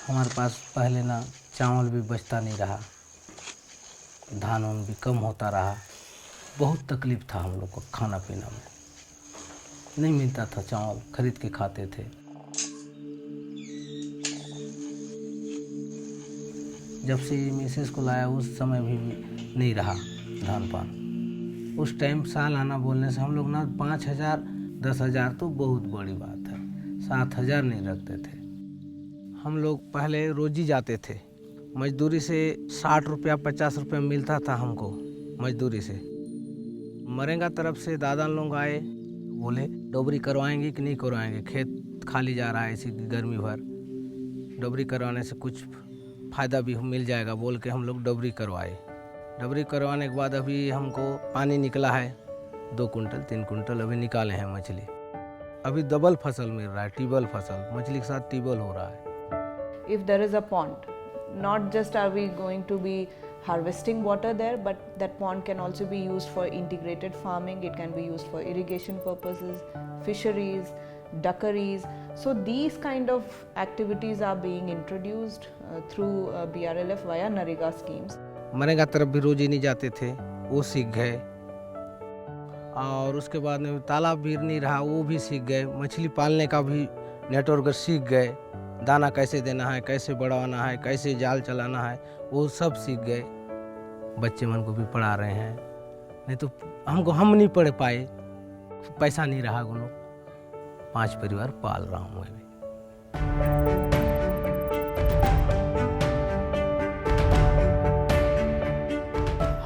हमारे पास पहले ना चावल भी बचता नहीं रहा, धान वान भी कम होता रहा। बहुत तकलीफ़ था हम लोग को खाना पीना में, नहीं मिलता था चावल, खरीद के खाते थे। जब से मिसेस को लाया उस समय भी नहीं रहा धान पान। उस टाइम सालाना बोलने से हम लोग ना 5,000 10,000 तो बहुत बड़ी बात है, 7,000 नहीं रखते थे। हम लोग पहले रोज ही जाते थे मजदूरी से। 60 रुपया 50 रुपया मिलता था हमको मजदूरी से। मरेंगा तरफ से दादा लोग आए, बोले डोबरी करवाएंगे कि नहीं करवाएंगे, खेत खाली जा रहा है इसी गर्मी भर, डोबरी करवाने से कुछ फ़ायदा भी मिल जाएगा बोल के हम लोग डोबरी करवाए। डोबरी करवाने के बाद अभी हमको पानी निकला है, 2 कुंटल 3 कुंटल अभी निकाले हैं मछली। अभी डबल फसल मिल रहा है, ट्रिपल फसल, मछली के साथ ट्रिपल हो रहा है। If there is a pond, not just are we going to be harvesting water there, but that pond can also be used for integrated farming. It can be used for irrigation purposes, fisheries, duckeries. So these kind of activities are being introduced through BRLF via NREGA schemes. मरेगा तरफ भी रोज ही नहीं जाते थे, वो सीख गए। और उसके बाद में तालाब भी नहीं रहा, वो भी सीख गए। मछली पालने का भी नेटवर्क सीख गए, दाना कैसे देना है, कैसे बढ़ाना है, कैसे जाल चलाना है, वो सब सीख गए। बच्चे मन को भी पढ़ा रहे हैं, नहीं तो हम नहीं पढ़ पाए, पैसा नहीं रहा। गुनो 5 परिवार पाल रहा हूँ मैं भी।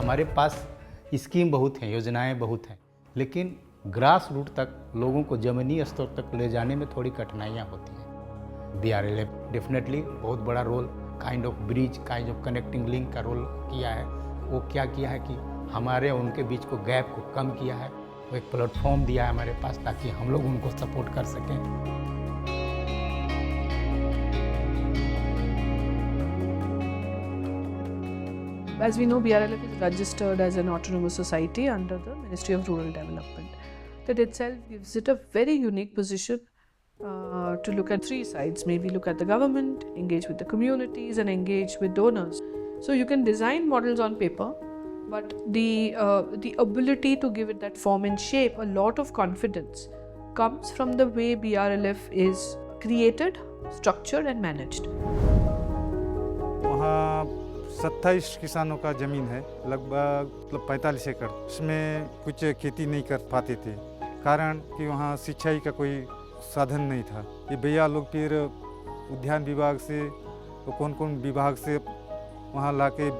हमारे पास स्कीम बहुत हैं, योजनाएं बहुत हैं, लेकिन ग्रास रूट तक लोगों को ज़मीनी स्तर तक ले जाने में थोड़ी कठिनाइयाँ होती हैं। BRLF डेफिनेटली बहुत बड़ा role, kind of bridge, kind of connecting link का रोल किया है। वो क्या किया है कि हमारे उनके बीच को गैप को कम किया है। वो एक प्लेटफॉर्म दिया है हमारे पास ताकि हम लोग उनको सपोर्ट कर सकें। As we know, BRLF is registered as an autonomous society under the Ministry of Rural Development. That itself gives it a very unique position to look at 3 sides. Maybe look at the government, engage with the communities, and engage with donors. So you can design models on paper, but the ability to give it that form and shape, a lot of confidence comes from the way BRLF is created, structured, and managed. वहाँ 27 किसानों का ज़मीन है, लगभग 45 एकड़। इसमें कुछ खेती नहीं कर पाते थे, कारण कि वहाँ सिंचाई का कोई साधन नहीं था। ये भैया लोग फिर उद्यान विभाग से तो कौन विभाग से वहाँ लाके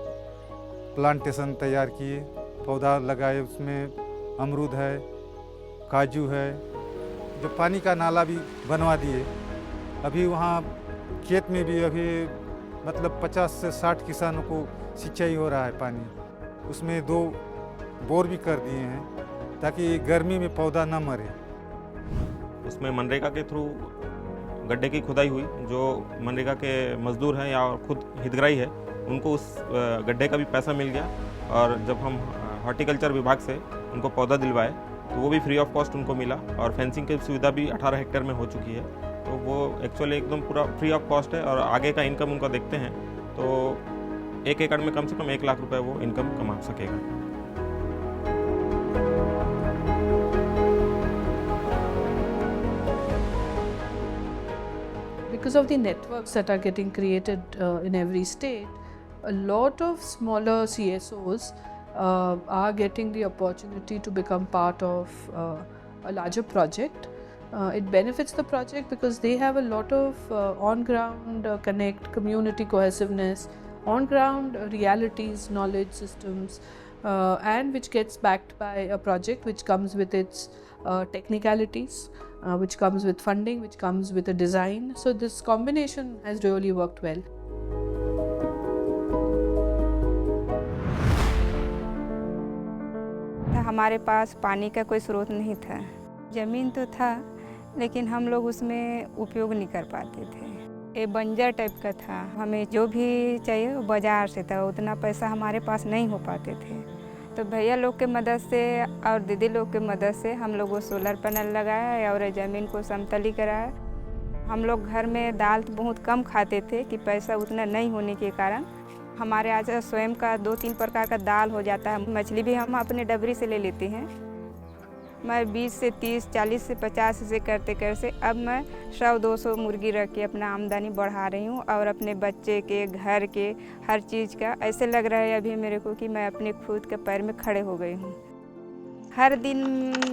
प्लांटेशन तैयार किए, पौधा लगाए, उसमें अमरूद है, काजू है, जो पानी का नाला भी बनवा दिए। अभी वहाँ खेत में भी अभी मतलब 50 से 60 किसानों को सिंचाई हो रहा है पानी, उसमें 2 बोर भी कर दिए हैं ताकि गर्मी में पौधा ना मरे। उसमें मनरेगा के थ्रू गड्ढे की खुदाई हुई। जो मनरेगा के मजदूर हैं या खुद हितग्राही है, उनको उस गड्ढे का भी पैसा मिल गया। और जब हम हॉर्टिकल्चर विभाग से उनको पौधा दिलवाए तो वो भी फ्री ऑफ कॉस्ट उनको मिला। और फेंसिंग की सुविधा भी 18 हेक्टेयर में हो चुकी है, तो वो एक्चुअली एकदम पूरा फ्री ऑफ कॉस्ट है। और आगे का इनकम उनका देखते हैं तो 1 एकड़ में कम से कम 1 लाख रुपए वो इनकम कमा सकेगा। Because of the networks that are getting created in every state, a lot of smaller CSOs are getting the opportunity to become part of a larger project. It benefits the project because they have a lot of on-ground connect, community cohesiveness, on-ground realities, knowledge systems, and which gets backed by a project which comes with its technicalities, which comes with funding, which comes with a design. So this combination has really worked well. हमारे पास पानी का कोई स्रोत नहीं था, ज़मीन तो था लेकिन हम लोग उसमें उपयोग नहीं कर पाते थे। ये बंजर टाइप का था, हमें जो भी चाहिए वो बाज़ार से था, उतना पैसा हमारे पास नहीं हो पाते थे। तो भैया लोग के मदद से और दीदी लोग के मदद से हम लोग वो सोलर पैनल लगाया और ज़मीन को समतली कराया। हम लोग घर में दाल तो बहुत कम खाते थे कि पैसा उतना नहीं होने के कारण हमारे आज स्वयं का 2-3 प्रकार का दाल हो जाता है। मछली भी हम अपने डबरी से ले लेते हैं। मैं 20 से 30, 40 से 50 से करते करते अब मैं 100-200 मुर्गी रख के अपना आमदनी बढ़ा रही हूँ और अपने बच्चे के, घर के, हर चीज़ का ऐसे लग रहा है अभी मेरे को कि मैं अपने खुद के पैर में खड़े हो गई हूँ। हर दिन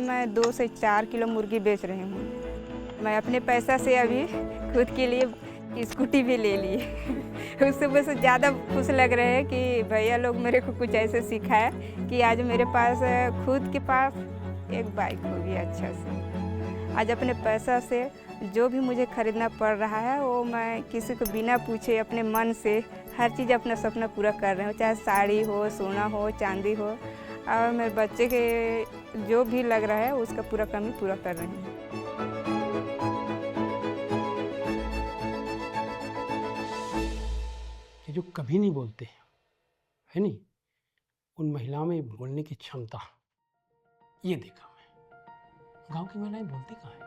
मैं 2 से 4 किलो मुर्गी बेच रही हूँ। मैं अपने पैसा से अभी खुद के लिए स्कूटी भी ले ली। उससे बस ज़्यादा खुश लग रहे हैं कि भैया लोग मेरे को कुछ ऐसे सिखाया कि आज मेरे पास खुद के पास एक बाइक होगी अच्छा से। आज अपने पैसा से जो भी मुझे खरीदना पड़ रहा है वो मैं किसी को बिना पूछे अपने मन से हर चीज़ अपना सपना पूरा कर रही हूँ, चाहे साड़ी हो, सोना हो, चांदी हो, और मेरे बच्चे के जो भी लग रहा है उसका पूरा कमी पूरा कर रही हूँ। ये जो कभी नहीं बोलते है नहीं, उन महिलाओं में बोलने की क्षमता, ये देखा मैं। गांव की महिलाएं बोलती कहाँ हैं,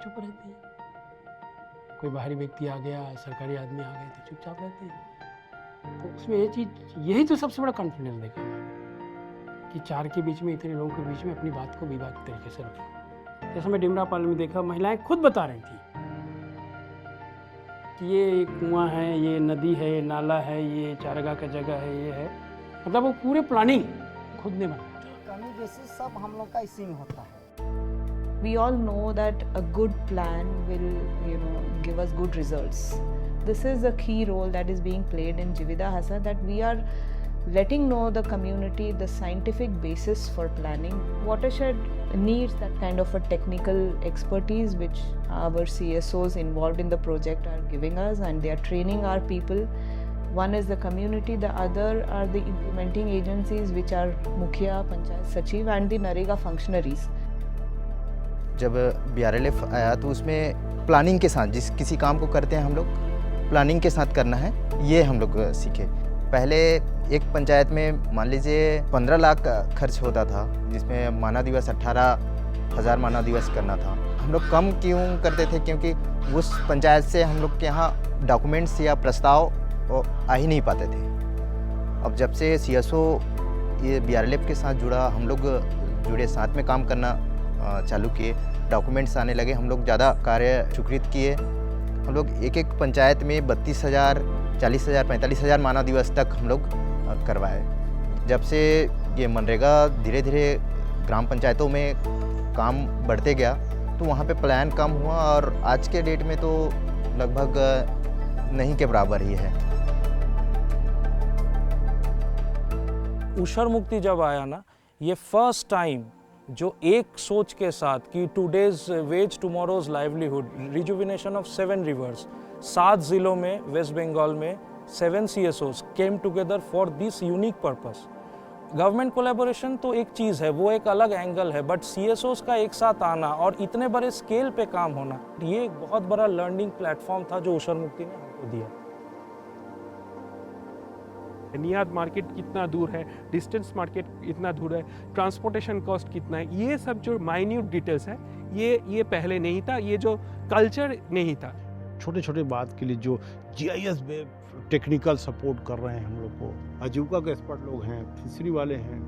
चुप रहती हैं। कोई बाहरी व्यक्ति आ गया, सरकारी आदमी आ गए तो चुपचाप रहते हैं। तो उसमें ये चीज़, यही तो सबसे बड़ा कॉन्फिडेंस देखा मैं कि 4 के बीच में, इतने लोगों के बीच में अपनी बात को विवाद तरीके से रखा। जैसे मैं डिमरापाल में देखा, महिलाएं खुद बता रही थी कि ये कुआं है, ये नदी है, ये नाला है, ये चारागाह का जगह है, ये है, मतलब वो पूरे प्लानिंग खुद ने बनाया। कमी बेसिस सब हम लोग का इसी में होता है। We all know that a good plan will, give us good results. This is a key role that is being played in Jivida Hasa, that we are letting know the community the scientific basis for planning. Watershed needs that kind of a technical expertise which our CSOs involved in the project are giving us, and they are training our people. One is the community, the other are the implementing agencies which are Mukhya, Panchayat Sachiv and the NREGA functionaries. जब BRLF आया तो उसमें planning के साथ, जिस किसी काम को करते हैं हम लोग प्लानिंग के साथ करना है, ये हम लोग सीखे। पहले एक पंचायत में मान लीजिए 15 लाख खर्च होता था, जिसमें मानव दिवस 18,000 मानव दिवस करना था। हम लोग कम क्यों करते थे, क्योंकि उस पंचायत से हम लोग के यहाँ डॉक्यूमेंट्स या प्रस्ताव आ ही नहीं पाते थे। अब जब से CSO ये BRLF के साथ जुड़ा, हम लोग जुड़े, साथ में काम करना चालू किए, डॉक्यूमेंट्स आने लगे, हम लोग ज़्यादा कार्य स्वीकृत किए। हम लोग एक पंचायत में 32,000, 40,000, 45,000 मानव दिवस तक हम लोग करवाए। जब से ये मनरेगा धीरे धीरे ग्राम पंचायतों में काम बढ़ते गया तो वहाँ पे प्लान कम हुआ और आज के डेट में तो लगभग नहीं के बराबर ही है। ऊषर मुक्ति जब आया ना, ये फर्स्ट टाइम जो एक सोच के साथ कि today's ways tomorrow's livelihood, rejuvenation of 7 rivers, 7 जिलों में वेस्ट बंगाल में 7 CSOs came together for this unique purpose. Government collaboration तो एक चीज़ है, वो एक अलग एंगल है, बट CSOs का एक साथ आना और इतने बड़े स्केल पे काम होना, ये एक बहुत बड़ा लर्निंग प्लेटफॉर्म था जो ऊषर मुक्ति ने हमको दिया। नियाद मार्केट कितना दूर है, डिस्टेंस मार्केट इतना दूर है, ट्रांसपोर्टेशन कॉस्ट कितना है, ये सब जो माइन्यूट डिटेल्स है, ये पहले नहीं था, ये जो कल्चर नहीं था। छोटे छोटे बात के लिए जो GIS में टेक्निकल सपोर्ट कर रहे हैं हम लोग को, आजीविका के एक्सपर्ट लोग हैं, फिशरी वाले हैं,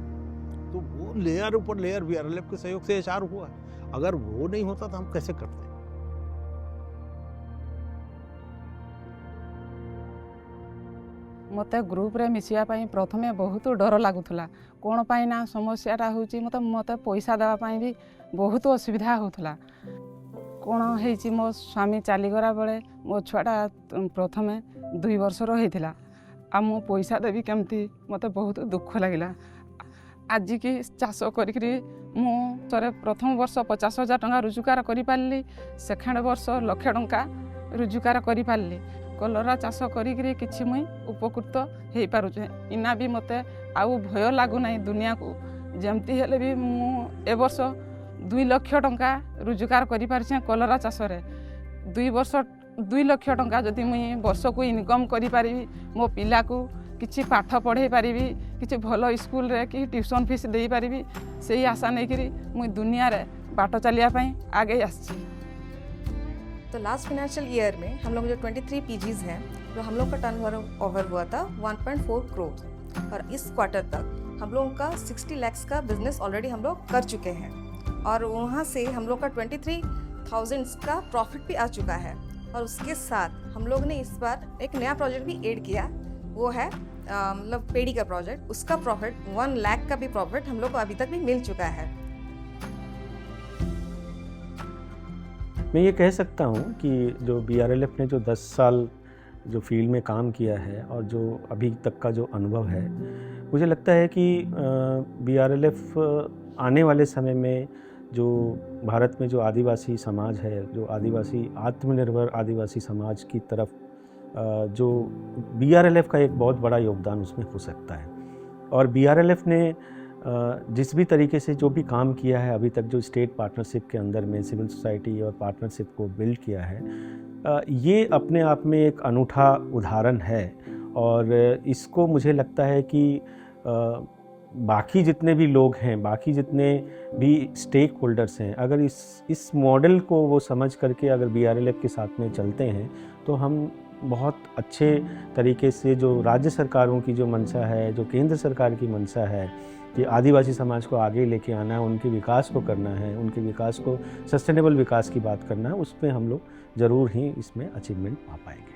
तो वो लेयर ऊपर लेयर BRLF के सहयोग से HR हुआ। अगर वो नहीं होता तो हम कैसे करते? मते ग्रुप रे मिसिया पाई प्रथमे बहुत डर लागुथला, कोन पाई ना समस्याटा होची, मते पैसा देवा पाई भी बहुत असुविधा होथला। कोन हेची, मो स्वामी चालीगरा बेले मो छुआटा प्रथमे 2 वर्षर होइथिला, आ मो पैसा देवी केमती, मते बहुत दुख लागिला। आज की चाष करी मु सरे प्रथम वर्ष 50,000 टंका रोजगार करि पारली, सेकेंड वर्ष 1 लाख टंका रोजगार करि पारली। कलरा चाष करी किछि मुई उपकृत हेई पारुछे। इना भी मते आउ भय लागु नाही दुनिया को, जेमती हेले भी मु ए वर्ष 2 लाख टंका रोजगार करि पारछे कलरा चाष रे। 2 वर्ष 2 लाख टंका जदि मुई वर्ष को इनकम करि पारिबी, मो पिला को किछि पाठ पढ़ाई पारिबी, किछि भलो स्कूल रे कि ट्यूशन फीस देई पारिबी, सेही आशा नै करी मुई दुनिया रे बाट चलिया पई आगे आछि। तो लास्ट फाइनेंशियल ईयर में हम लोग जो 23 पीजीज हैं, तो हम लोग का टर्नओवर हुआ था 1.4 करोड़ और इस क्वार्टर तक हम लोगों का 60 लाख का बिजनेस ऑलरेडी हम लोग कर चुके हैं और वहाँ से हम लोग का 23,000 का प्रॉफिट भी आ चुका है। और उसके साथ हम लोग ने इस बार एक नया प्रोजेक्ट भी ऐड किया, वो है मतलब पेड़ी का प्रोजेक्ट, उसका प्रॉफिट 1 लाख का भी प्रॉफिट हम लोग को अभी तक भी मिल चुका है। मैं ये कह सकता हूँ कि जो BRLF ने जो 10 साल जो फील्ड में काम किया है और जो अभी तक का जो अनुभव है, मुझे लगता है कि BRLF आने वाले समय में जो भारत में जो आदिवासी समाज है, जो आदिवासी आत्मनिर्भर आदिवासी समाज की तरफ जो BRLF का एक बहुत बड़ा योगदान उसमें हो सकता है। और BRLF ने जिस भी तरीके से जो भी काम किया है अभी तक, जो स्टेट पार्टनरशिप के अंदर में सिविल सोसाइटी और पार्टनरशिप को बिल्ड किया है, ये अपने आप में एक अनूठा उदाहरण है। और इसको मुझे लगता है कि बाकी जितने भी लोग हैं, बाकी जितने भी स्टेक होल्डर्स हैं, अगर इस मॉडल को वो समझ करके अगर BRLF के साथ में चलते हैं तो हम बहुत अच्छे तरीके से जो राज्य सरकारों की जो मंशा है, जो केंद्र सरकार की मंशा है कि आदिवासी समाज को आगे लेके आना है, उनके विकास को करना है, उनके विकास को सस्टेनेबल विकास की बात करना है, उसमें हम लोग ज़रूर ही इसमें अचीवमेंट पा पाएंगे।